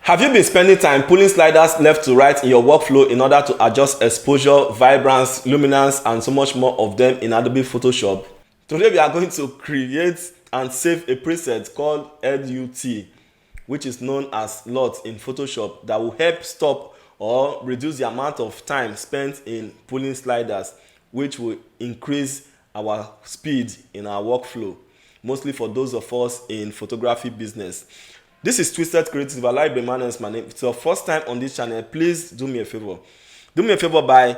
Have you been spending time pulling sliders left to right in your workflow in order to adjust exposure, vibrance, luminance, and so much more of them in Adobe Photoshop? Today we are going to create and save a preset called LUT, which is known as LUTs in Photoshop, that will help stop or reduce the amount of time spent in pulling sliders, which will increase our speed in our workflow, mostly for those of us in photography business. This is Twisted Creative. I like my name. If it's your first time on this channel, please do me a favor. Do me a favor by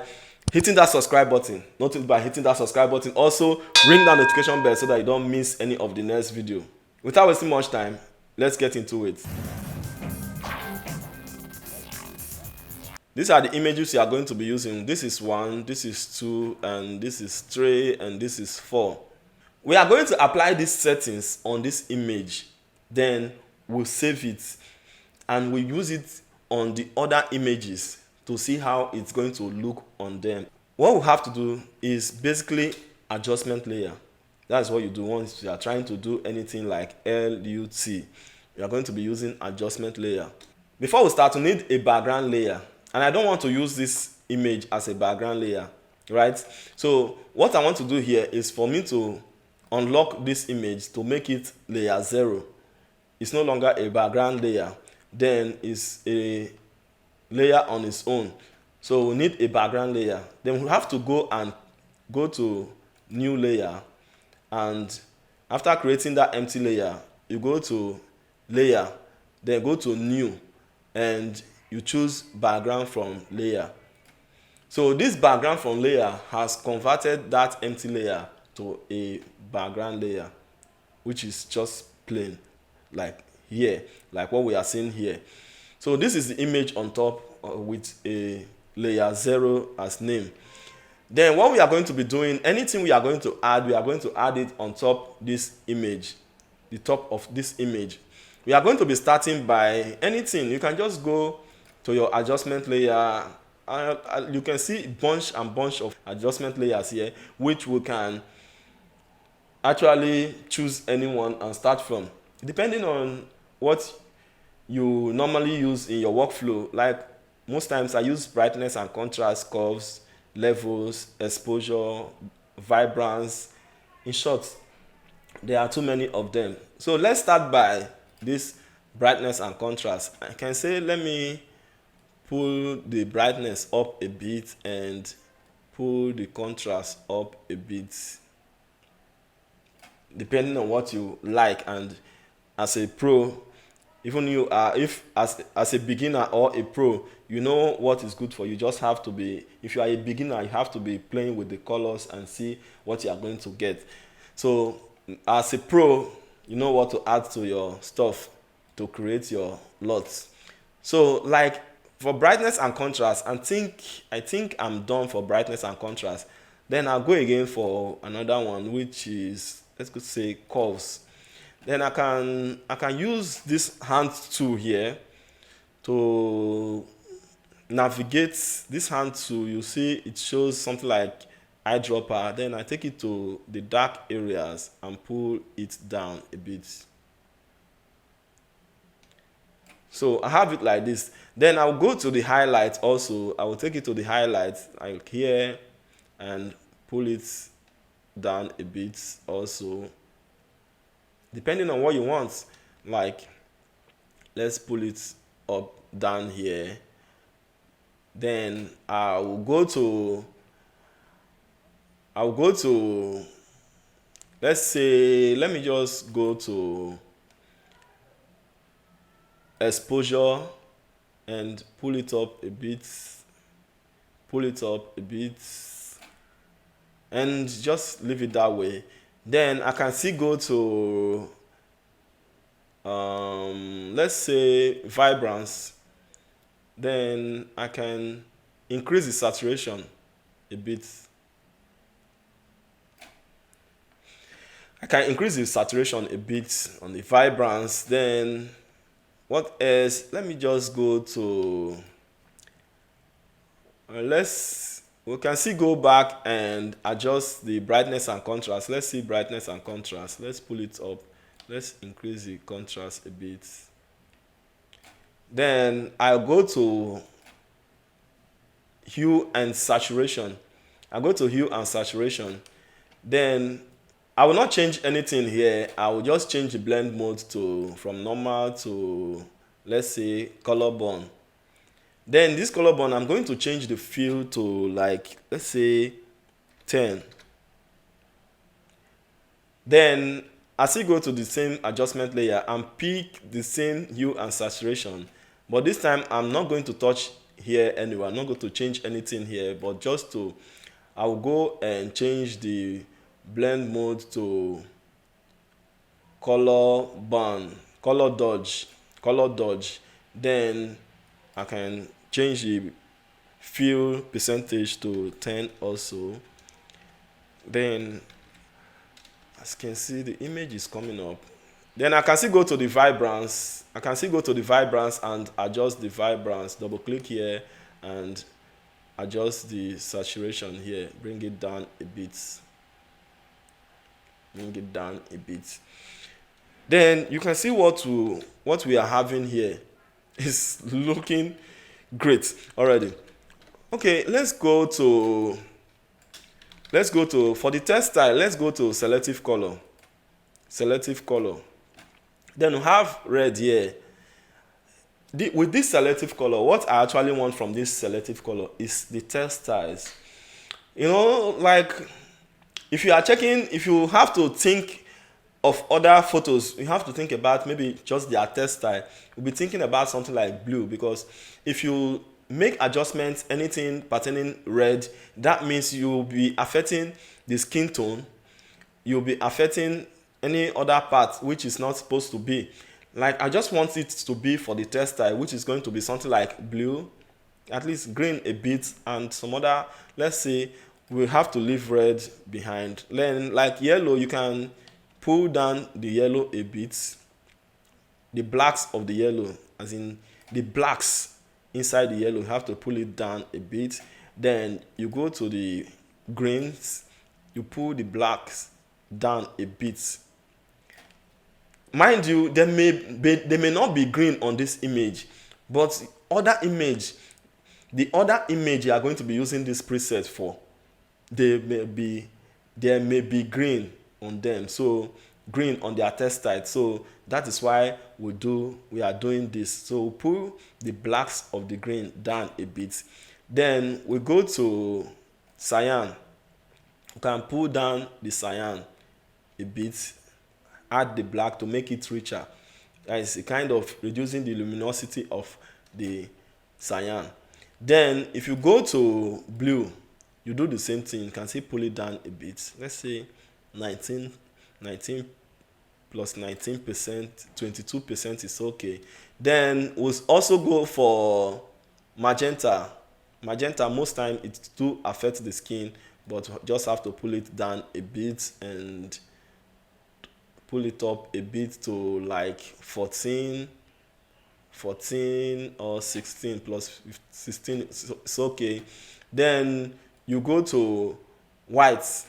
hitting that subscribe button. Not by hitting that subscribe button. Also, ring that notification bell so that you don't miss any of the next video. Without wasting much time, let's get into it. These are the images you are going to be using. This is 1, this is 2, and this is 3, and this is 4. We are going to apply these settings on this image. Then we'll save it and we'll use it on the other images to see how it's going to look on them. What we have to do is basically adjustment layer. That's what you do once you are trying to do anything like LUT. You are going to be using adjustment layer. Before we start, we need a background layer, and I don't want to use this image as a background layer, right? So what I want to do here is for me to unlock this image to make it layer 0. It's no longer a background layer, then it's a layer on its own. So we need a background layer. Then we have to go to new layer, and after creating that empty layer, you go to layer, then go to new, and you choose background from layer. So this background from layer has converted that empty layer to a background layer, which is just plain, like here, like what we are seeing here. So this is the image on top with a layer 0 as name. Then what we are going to be doing, anything we are going to add, we are going to add it on top this image, the top of this image. We are going to be starting by anything. You can just go to your adjustment layer. You can see bunch of adjustment layers here, which we can actually choose anyone and start from, depending on what you normally use in your workflow. Like most times I use brightness and contrast, curves, levels, exposure, vibrance. In short, there are too many of them. So let's start by this brightness and contrast. I can say, let me pull the brightness up a bit and pull the contrast up a bit, depending on what you like. And as a pro, even you are, if as a beginner or a pro, you know what is good for you. Just have to be, if you are a beginner, you have to be playing with the colors and see what you are going to get. So as a pro, you know what to add to your stuff to create your LUTs. So like for brightness and contrast, I think I'm done for brightness and contrast. Then I'll go again for another one, which is, let's go say curves. Then I can use this hand tool here to navigate. This hand tool, you see it shows something like eyedropper. Then I take it to the dark areas and pull it down a bit. So I have it like this. Then I'll go to the highlights also. I will take it to the highlights like here and pull it down a bit also, depending on what you want. Like let's pull it up down here. Then I'll go to let's say, let me just go to exposure and pull it up a bit, and just leave it that way. Then I can still go to let's say vibrance. Then I can increase the saturation a bit. On the vibrance. Then what else? Let me just go to we can still go back and adjust the brightness and contrast. Let's see brightness and contrast. Let's pull it up. Let's increase the contrast a bit. Then I'll go to hue and saturation. I'll go to hue and saturation. Then I will not change anything here. I will just change the blend mode to from normal to, let's say, color burn. Then this color burn, I'm going to change the fill to, like, let's say 10. Then I still go to the same adjustment layer and pick the same hue and saturation, but this time I'm not going to touch here anyway. I'm not going to change anything here, but just to, I will go and change the blend mode to color burn, color dodge. Then I can change the fill percentage to 10 also. Then as you can see, the image is coming up. Then I can still go to the vibrance. And adjust the vibrance. Double click here and adjust the saturation here. Bring it down a bit. Then you can see what we are having here is looking great already. Okay, let's go to for the text style, let's go to selective color. Then we have red here. With this selective color, what I actually want from this selective color is the text styles. You know, like if you have to think of other photos, you have to think about maybe just their text style. You'll be thinking about something like blue, because if you make adjustments, anything pertaining red, that means you'll be affecting the skin tone. You'll be affecting any other part which is not supposed to be. Like, I just want it to be for the text style, which is going to be something like blue, at least green a bit, and some other, let's say we have to leave red behind. Then like yellow, you can pull down the yellow a bit, the blacks of the yellow, as in the blacks inside the yellow, you have to pull it down a bit. Then you go to the greens, you pull the blacks down a bit. Mind you, they may not be green on this image, but the other image you are going to be using this preset for, there may be green on them, so green on their text type. So that is why we are doing this. So we pull the blacks of the green down a bit. Then we go to cyan. We can pull down the cyan a bit, add the black to make it richer. That is a kind of reducing the luminosity of the cyan. Then if you go to blue, you do the same thing. You can see pull it down a bit. Let's say 19 plus 19%, 22% is okay. Then we'll also go for magenta. Magenta, most time it do affect the skin, but just have to pull it down a bit and pull it up a bit to like 14 or 16 plus 16, it's okay. Then you go to white.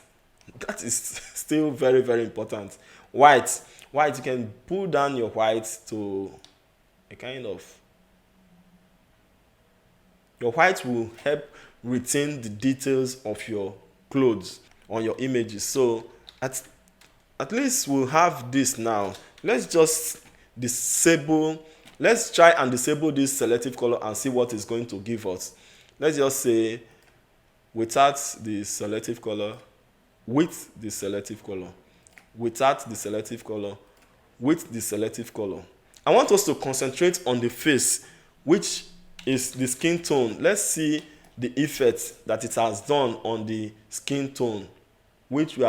That is still very, very important. White, you can pull down your white to a kind of, your white will help retain the details of your clothes on your images. So at least we'll have this now. Let's try and disable this selective color and see what it's going to give us. Let's just say without the selective color, with the selective color, without the selective color, with the selective color. I want us to concentrate on the face, which is the skin tone. Let's see the effect that it has done on the skin tone, which we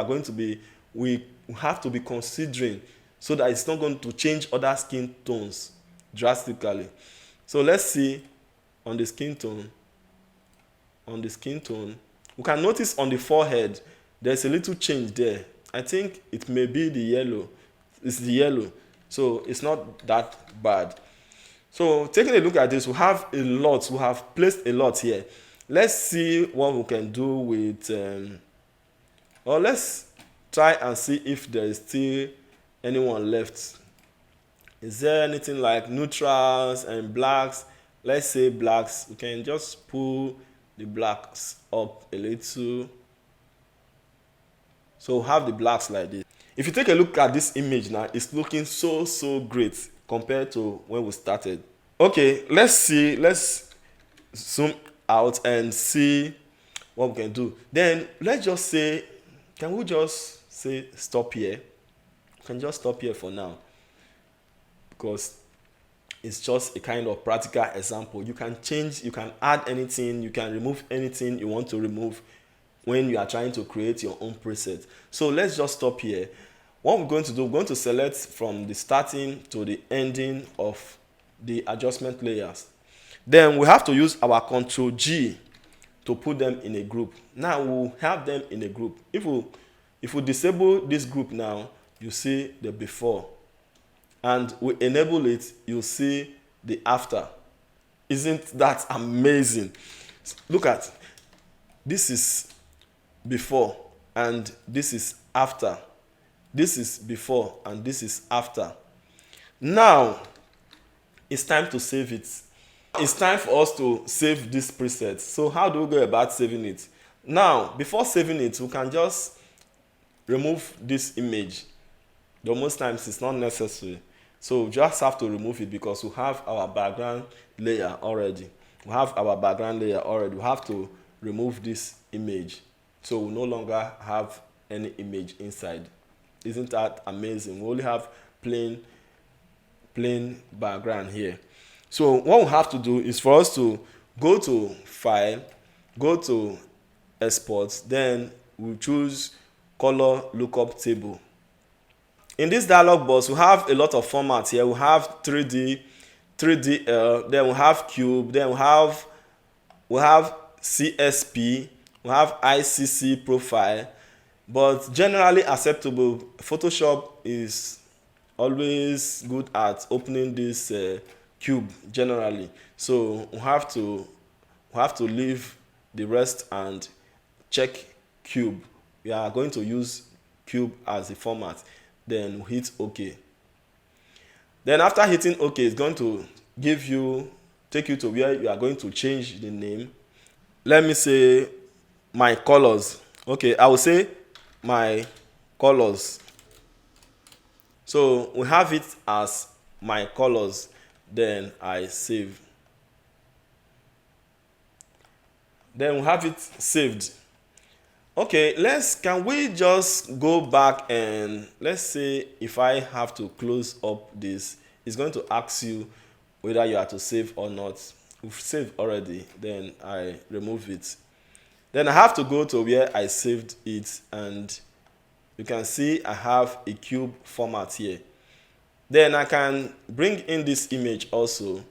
have to be considering, so that it's not going to change other skin tones drastically. So let's see on the skin tone. We can notice on the forehead there's a little change there. I think it may be the yellow. It's the yellow, so it's not that bad. So taking a look at this, we have placed a lot here. Let's see what we can do with or let's try and see if there is still anyone left Is there anything like neutrals and blacks? Let's say blacks. We can just pull the blacks up a little. So have the blacks like this. If you take a look at this image now, it's looking so great compared to when we started. Okay, let's zoom out and see what we can do. Then let's just say, can we just say stop here? We can just stop here for now, because it's just a kind of practical example. You can change, you can add anything, you can remove anything you want to remove when you are trying to create your own preset. So let's just stop here. What we're going to do, we're going to select from the starting to the ending of the adjustment layers. Then we have to use our Ctrl G to put them in a group. Now we'll have them in a group. If we disable this group now, you see the before, and we enable it, you'll see the after. Isn't that amazing? Look at, this is before and this is after. This is before and this is after. Now it's time to save it. It's time for us to save this preset. So how do we go about saving it? Now, before saving it, we can just remove this image. Though most times it's not necessary. So we just have to remove it because we have our background layer already. We have to remove this image. So we no longer have any image inside. Isn't that amazing? We only have plain background here. So what we have to do is for us to go to File, go to Export, then we'll choose Color Lookup Table. In this dialog box, we have a lot of formats here. We have 3D, 3DL, then we have Cube, then we have CSP, we have ICC profile, but generally acceptable. Photoshop is always good at opening this cube generally, so we have to leave the rest and check cube. We are going to use cube as the format, then we hit OK. Then after hitting OK, it's going to take you to where you are going to change the name. Let me say my colors. Okay, I will say my colors. So we have it as my colors. Then I save. Then we have it saved. Okay, can we just go back and let's say if I have to close up this, it's going to ask you whether you are to save or not. We've saved already, then I remove it. Then I have to go to where I saved it, and you can see I have a cube format here. Then I can bring in this image also.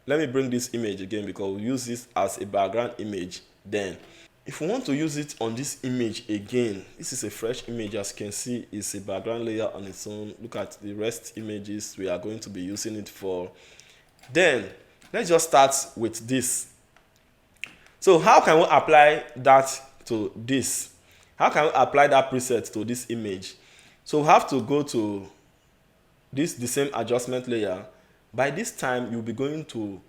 Let me bring this image again because we'll use this as a background image. Then if we want to use it on this image again, this is a fresh image. As you can see, it's a background layer on its own. Look at the rest images we are going to be using it for. Then let's just start with this. So how can we apply that to this? How can we apply that preset to this image? So we have to go to the same adjustment layer. By this time, you'll be going to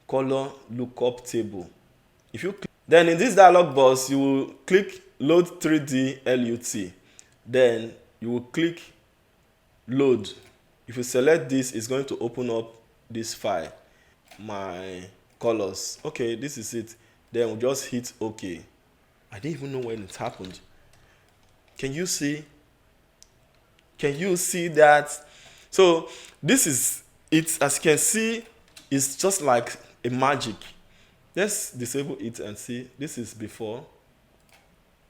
Color Lookup Table. If you then in this dialog box, you will click Load 3D LUT. Then you will click Load. If you select this, it's going to open up this file, my colors. Okay, this is it. Then we'll just hit OK. I didn't even know when it happened. Can you see? Can you see that? So this is it. As you can see, it's just like a magic. Let's disable it and see. This is before.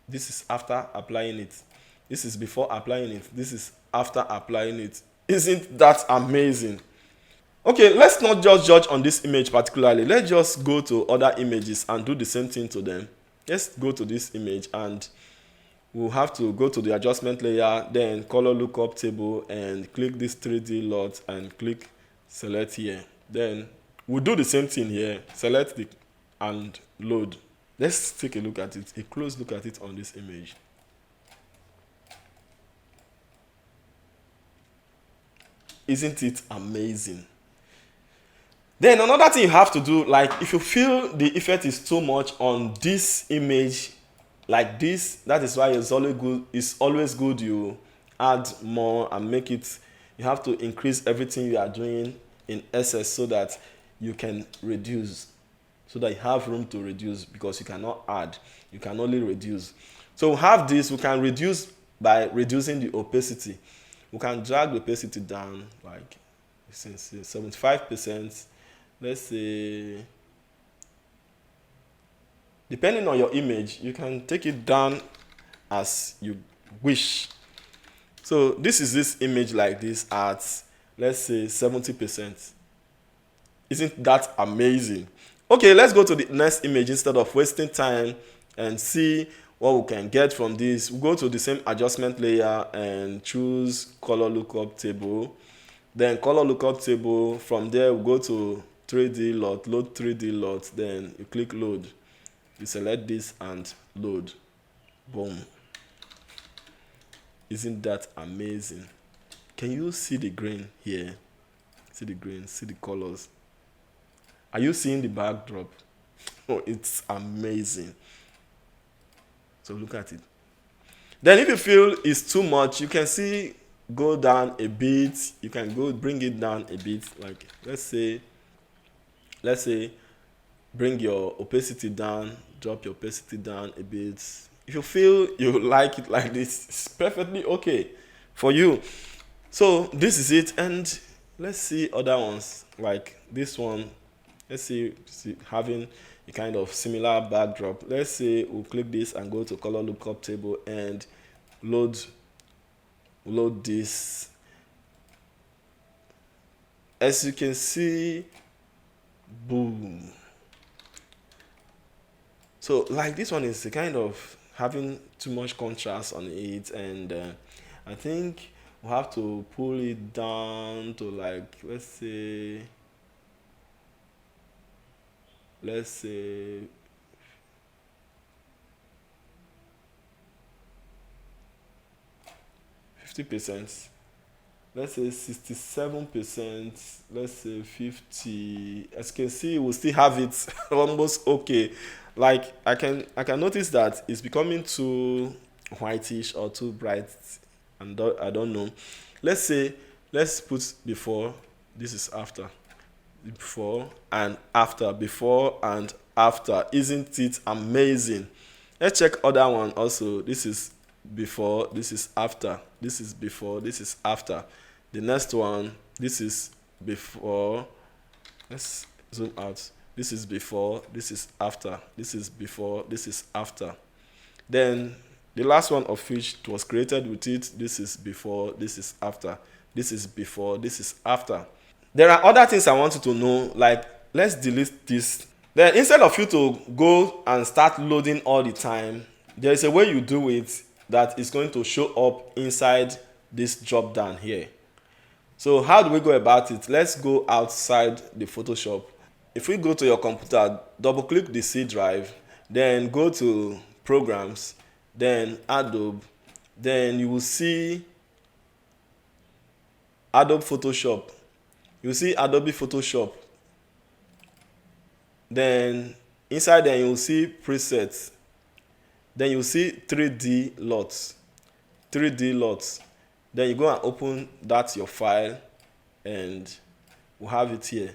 This is after applying it. This is before applying it. This is after applying it. Isn't that amazing? Okay, let's not just judge on this image particularly. Let's just go to other images and do the same thing to them. Let's go to this image and we'll have to go to the adjustment layer, then color lookup table, and click this 3D LUT and click select here. Then we'll do the same thing here. Select the and load. Let's take a look at it, a close look at it on this image. Isn't it amazing? Then another thing you have to do, like if you feel the effect is too much on this image like this, that is why it's always good you add more and make it, you have to increase everything you are doing in SS so that you can reduce, so that you have room to reduce, because you cannot add, you can only reduce. So we have this, we can reduce by reducing the opacity. We can drag the opacity down, like since 75%, let's say, depending on your image, you can take it down as you wish. So this is this image like this at, let's say, 70%. Isn't that amazing? Okay, let's go to the next image instead of wasting time and see what we can get from this. We'll go to the same adjustment layer and choose color lookup table. Then color lookup table, from there we'll go to 3D LUT, load 3D LUT, then you click load. You select this and load. Boom. Isn't that amazing? Can you see the grain here? See the grain, see the colors. Are you seeing the backdrop? Oh, it's amazing. So look at it. Then if you feel it's too much, you can see go down a bit. You can go bring it down a bit. Like let's say bring your opacity down, drop your opacity down a bit. If you feel you like it like this, it's perfectly okay for you. So this is it, and let's see other ones like this one. Let's see having a kind of similar backdrop. Let's say we'll click this and go to color lookup table and load this. As you can see, boom. So like this one is a kind of having too much contrast on it, and I think we'll have to pull it down to, like, let's say 50%, let's say 67%, let's say 50. As you can see, we'll still have it almost okay. Like I can notice that it's becoming too whitish or too bright, and I don't know. Let's put before. This is after. Before and after. Before and after. Isn't it amazing? Let's check other one also. This is before, this is after, this is before, this is after. The next one, this is before. Let's zoom out. This is before, this is after, this is before, this is after. Then the last one of which was created with it, this is before, this is after, this is before, this is after. There are other things I want you to know, like let's delete this. Then instead of you to go and start loading all the time, there is a way you do it that is going to show up inside this drop down here. So how do we go about it? Let's go outside the Photoshop. If we go to your computer, double click the C drive, then go to programs, then Adobe, then you will see Adobe Photoshop. You see Adobe Photoshop. Then inside there you will see presets. Then you see 3D LUTs. 3D LUTs. Then you go and open that your file, and we'll have it here.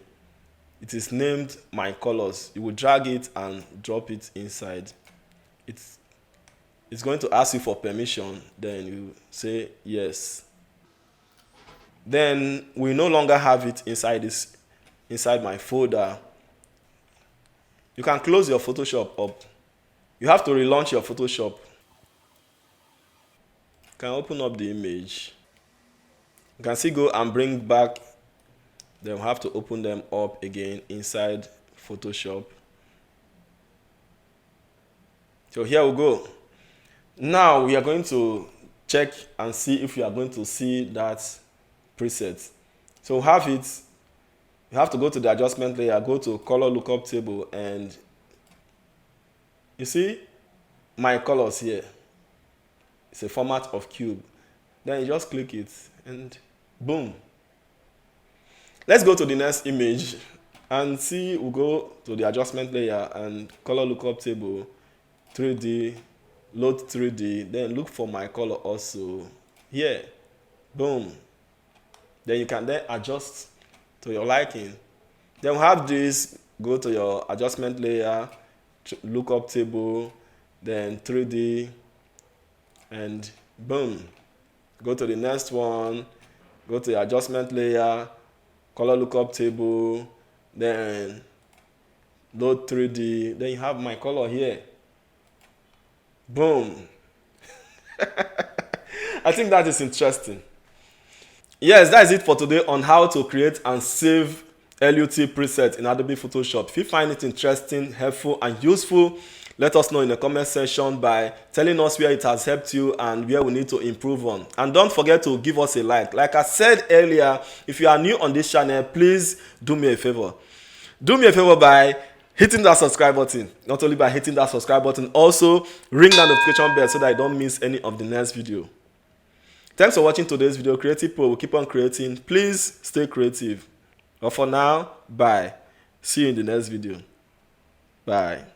It is named My Colors. You will drag it and drop it inside. It's going to ask you for permission. Then you say yes. Then we no longer have it inside my folder. You can close your Photoshop up. You have to relaunch your Photoshop. You can open up the image. You can still go and bring back. Then we'll have to open them up again inside Photoshop. So here we go. Now we are going to check and see if we are going to see that preset. So have it. You have to go to the adjustment layer, go to color lookup table, and you see my colors here. It's a format of cube. Then you just click it and boom, Let's go to the next image and see. We'll go to the adjustment layer and color lookup table, 3D, load 3D, then look for my color also here. Boom. Then you can then adjust to your liking. Then we have this. Go to your adjustment layer, lookup table, then 3D, and boom. Go to the next one, go to the adjustment layer, color lookup table, then load 3D, then you have my color here. Boom. I think that is interesting. Yes, that is it for today on how to create and save LUT preset in Adobe Photoshop. If you find it interesting, helpful, and useful, let us know in the comment section by telling us where it has helped you and where we need to improve on. And don't forget to give us a like. Like I said earlier, if you are new on this channel, please do me a favor. Do me a favor by hitting that subscribe button. Not only by hitting that subscribe button, also ring that notification bell so that you don't miss any of the next video. Thanks for watching today's video. Creative Pro will keep on creating. Please stay creative. But for now, bye. See you in the next video. Bye.